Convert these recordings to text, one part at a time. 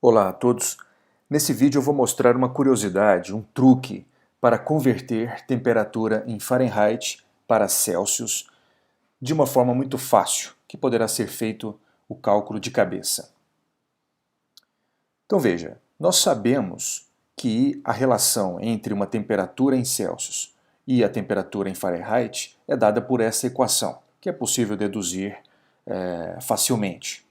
Olá a todos. Nesse vídeo eu vou mostrar uma curiosidade, um truque para converter temperatura em Fahrenheit para Celsius de uma forma muito fácil, que poderá ser feito o cálculo de cabeça. Então veja, nós sabemos que a relação entre uma temperatura em Celsius e a temperatura em Fahrenheit é dada por essa equação, que é possível deduzir facilmente.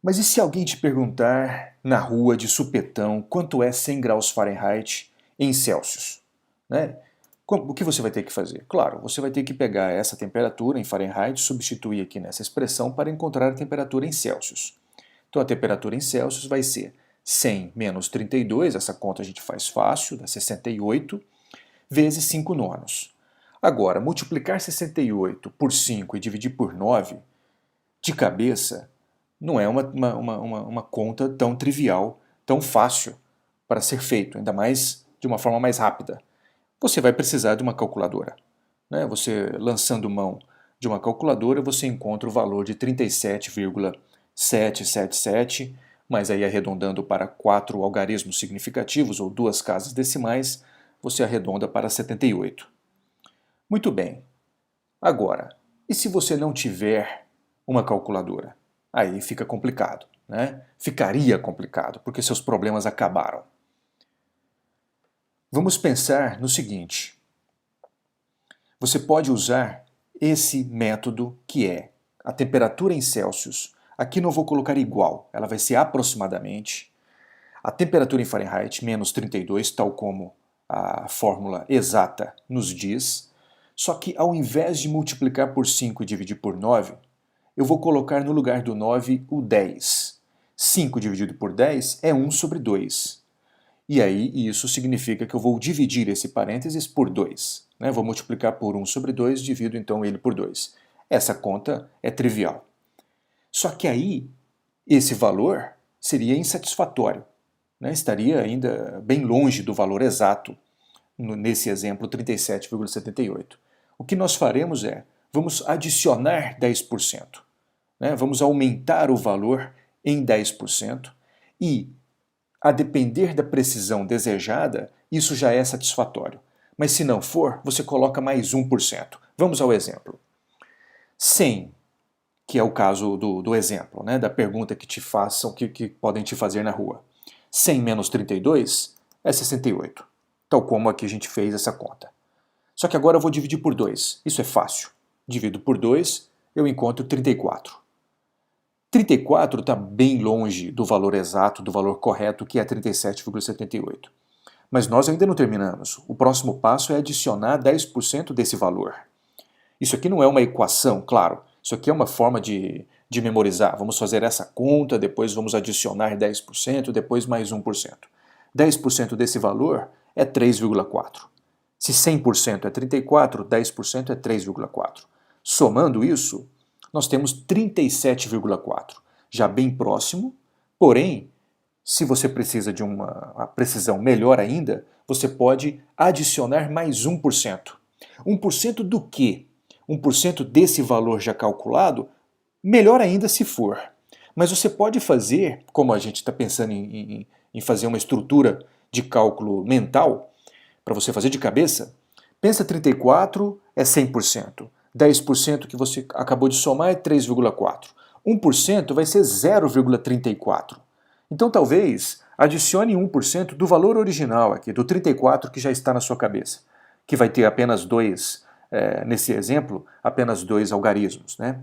Mas e se alguém te perguntar na rua de supetão quanto é 100 graus Fahrenheit em Celsius? Né? O que você vai ter que fazer? Claro, você vai ter que pegar essa temperatura em Fahrenheit, substituir aqui nessa expressão para encontrar a temperatura em Celsius. Então a temperatura em Celsius vai ser 100 menos 32, essa conta a gente faz fácil, dá 68, vezes 5 nonos. Agora, multiplicar 68 por 5 e dividir por 9, de cabeça, não é uma conta tão trivial, tão fácil para ser feito, ainda mais de uma forma mais rápida. Você vai precisar de uma calculadora. Né? Você lançando mão de uma calculadora, você encontra o valor de 37,777, mas aí arredondando para 4 algarismos significativos, ou 2 casas decimais, você arredonda para 78. Muito bem. Agora, e se você não tiver uma calculadora? Aí fica complicado, né? Ficaria complicado, porque seus problemas acabaram. Vamos pensar no seguinte. Você pode usar esse método que é a temperatura em Celsius. Aqui não vou colocar igual, ela vai ser aproximadamente. A temperatura em Fahrenheit, menos 32, tal como a fórmula exata nos diz. Só que ao invés de multiplicar por 5 e dividir por 9, eu vou colocar no lugar do 9 o 10. 5 dividido por 10 é 1 sobre 2. E aí isso significa que eu vou dividir esse parênteses por 2. Né? Vou multiplicar por 1 sobre 2, divido então ele por 2. Essa conta é trivial. Só que aí esse valor seria insatisfatório. Né? Estaria ainda bem longe do valor exato, nesse exemplo 37,78. O que nós faremos é, vamos adicionar 10%. Né? Vamos aumentar o valor em 10% e, a depender da precisão desejada, isso já é satisfatório. Mas se não for, você coloca mais 1%. Vamos ao exemplo. 100, que é o caso do exemplo, né? Da pergunta que te façam, que podem te fazer na rua. 100 menos 32 é 68, tal como aqui a gente fez essa conta. Só que agora eu vou dividir por 2. Isso é fácil. Divido por 2, eu encontro 34. 34 está bem longe do valor exato, do valor correto, que é 37,78. Mas nós ainda não terminamos. O próximo passo é adicionar 10% desse valor. Isso aqui não é uma equação, claro. Isso aqui é uma forma de memorizar. Vamos fazer essa conta, depois vamos adicionar 10%, depois mais 1%. 10% desse valor é 3,4. Se 100% é 34, 10% é 3,4. Somando isso, nós temos 37,4. Já bem próximo, porém, se você precisa de uma precisão melhor ainda, você pode adicionar mais 1%. 1% do quê? 1% desse valor já calculado, melhor ainda se for. Mas você pode fazer, como a gente está pensando em fazer uma estrutura de cálculo mental, para você fazer de cabeça, pensa 34 é 100%. 10% que você acabou de somar é 3,4. 1% vai ser 0,34. Então talvez adicione 1% do valor original aqui, do 34 que já está na sua cabeça, que vai ter apenas dois, nesse exemplo, apenas 2 algarismos. Né?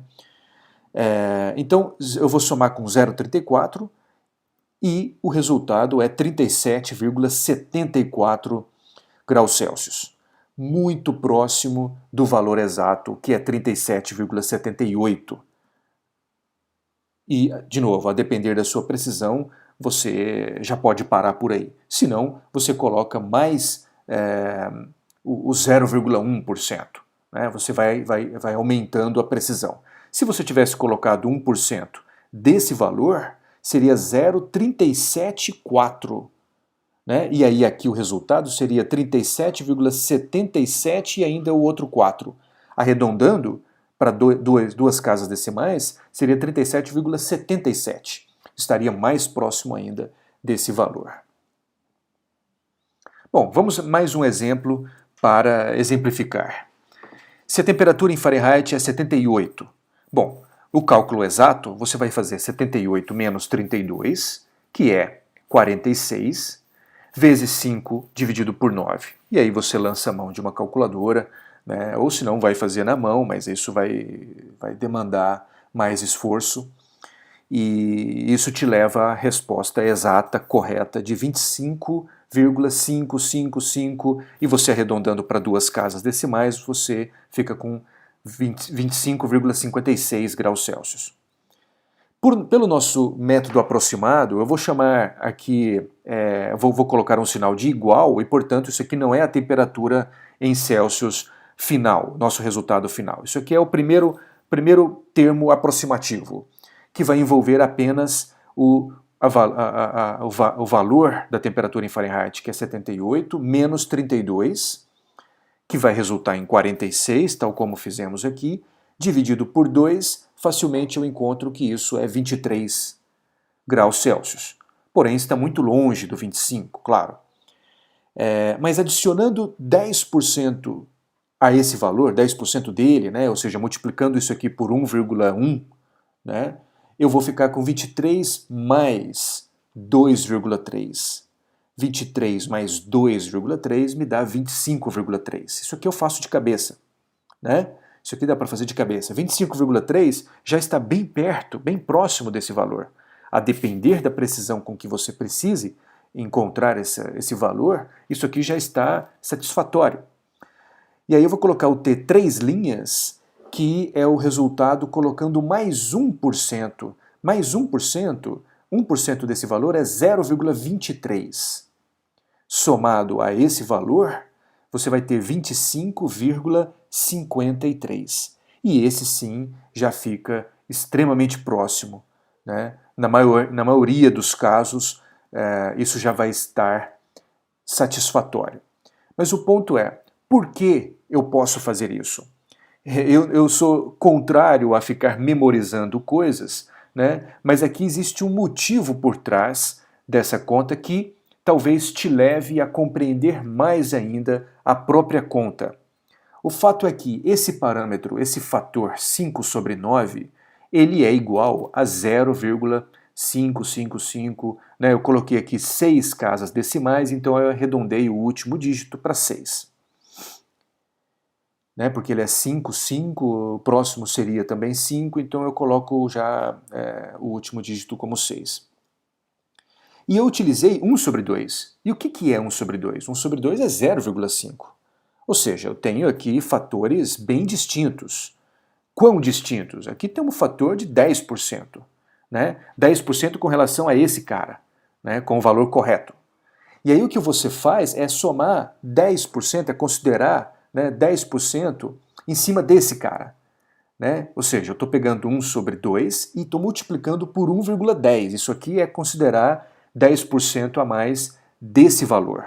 Então eu vou somar com 0,34 e o resultado é 37,74 graus Celsius. Muito próximo do valor exato, que é 37,78. E, de novo, a depender da sua precisão, você já pode parar por aí. Se não, você coloca mais o 0,1%. Né? Você vai aumentando a precisão. Se você tivesse colocado 1% desse valor, seria 0,374. Né? E aí aqui o resultado seria 37,77 e ainda o outro 4. Arredondando para duas casas decimais, seria 37,77. estaria mais próximo ainda desse valor. Bom, vamos mais um exemplo para exemplificar. Se a temperatura em Fahrenheit é 78, bom, o cálculo exato, você vai fazer 78 menos 32, que é 46, vezes 5 dividido por 9. E aí você lança a mão de uma calculadora, né? Ou se não, vai fazer na mão, mas isso vai demandar mais esforço. E isso te leva à resposta exata, correta, de 25,555, e você arredondando para duas casas decimais, você fica com 25,56 graus Celsius. Pelo nosso método aproximado, eu vou chamar aqui, vou colocar um sinal de igual, e portanto isso aqui não é a temperatura em Celsius final, nosso resultado final. Isso aqui é o primeiro termo aproximativo, que vai envolver apenas o valor da temperatura em Fahrenheit, que é 78, menos 32, que vai resultar em 46, tal como fizemos aqui, dividido por 2, facilmente eu encontro que isso é 23 graus Celsius. Porém, está muito longe do 25, claro. Mas adicionando 10% a esse valor, 10% dele, né, ou seja, multiplicando isso aqui por 1,1, né, eu vou ficar com 23 mais 2,3. 23 mais 2,3 me dá 25,3. Isso aqui eu faço de cabeça, né? Isso aqui dá para fazer de cabeça. 25,3 já está bem perto, bem próximo desse valor. A depender da precisão com que você precise encontrar esse valor, isso aqui já está satisfatório. E aí eu vou colocar o T 3 linhas, que é o resultado colocando mais 1%. Mais 1%, 1% desse valor é 0,23. Somado a esse valor, você vai ter 25,53. E esse sim já fica extremamente próximo, né? Na maioria dos casos, isso já vai estar satisfatório. Mas o ponto é, por que eu posso fazer isso? Eu sou contrário a ficar memorizando coisas, né? Mas aqui existe um motivo por trás dessa conta que talvez te leve a compreender mais ainda a própria conta. O fato é que esse parâmetro, esse fator 5 sobre 9, ele é igual a 0,555, né? Eu coloquei aqui 6 casas decimais, então eu arredondei o último dígito para 6. Né, porque ele é 5, 5, o próximo seria também 5, então eu coloco já o último dígito como 6. E eu utilizei 1 sobre 2. E o que é 1 sobre 2? 1 sobre 2 é 0,5. Ou seja, eu tenho aqui fatores bem distintos. Quão distintos? Aqui tem um fator de 10%. Né? 10% com relação a esse cara, né, com o valor correto. E aí o que você faz é somar 10%, é considerar, né, 10% em cima desse cara. Né? Ou seja, eu estou pegando 1 sobre 2 e estou multiplicando por 1,10. Isso aqui é considerar 10% a mais desse valor.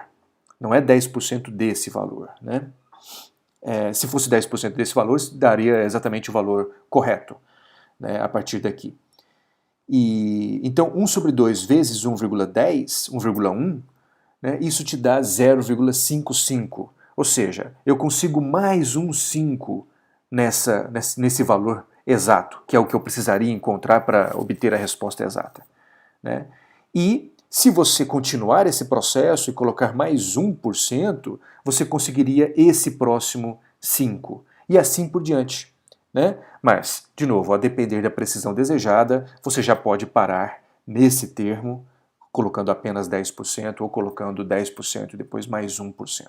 Não é 10% desse valor. Né? Se fosse 10% desse valor, daria exatamente o valor correto, né, a partir daqui. Então, 1 sobre 2 vezes 1,10, 1,1, né, isso te dá 0,55. Ou seja, eu consigo mais um 5 nesse valor exato, que é o que eu precisaria encontrar para obter a resposta exata. Né? E se você continuar esse processo e colocar mais 1%, você conseguiria esse próximo 5. E assim por diante. Né? Mas, de novo, a depender da precisão desejada, você já pode parar nesse termo, colocando apenas 10% ou colocando 10% e depois mais 1%.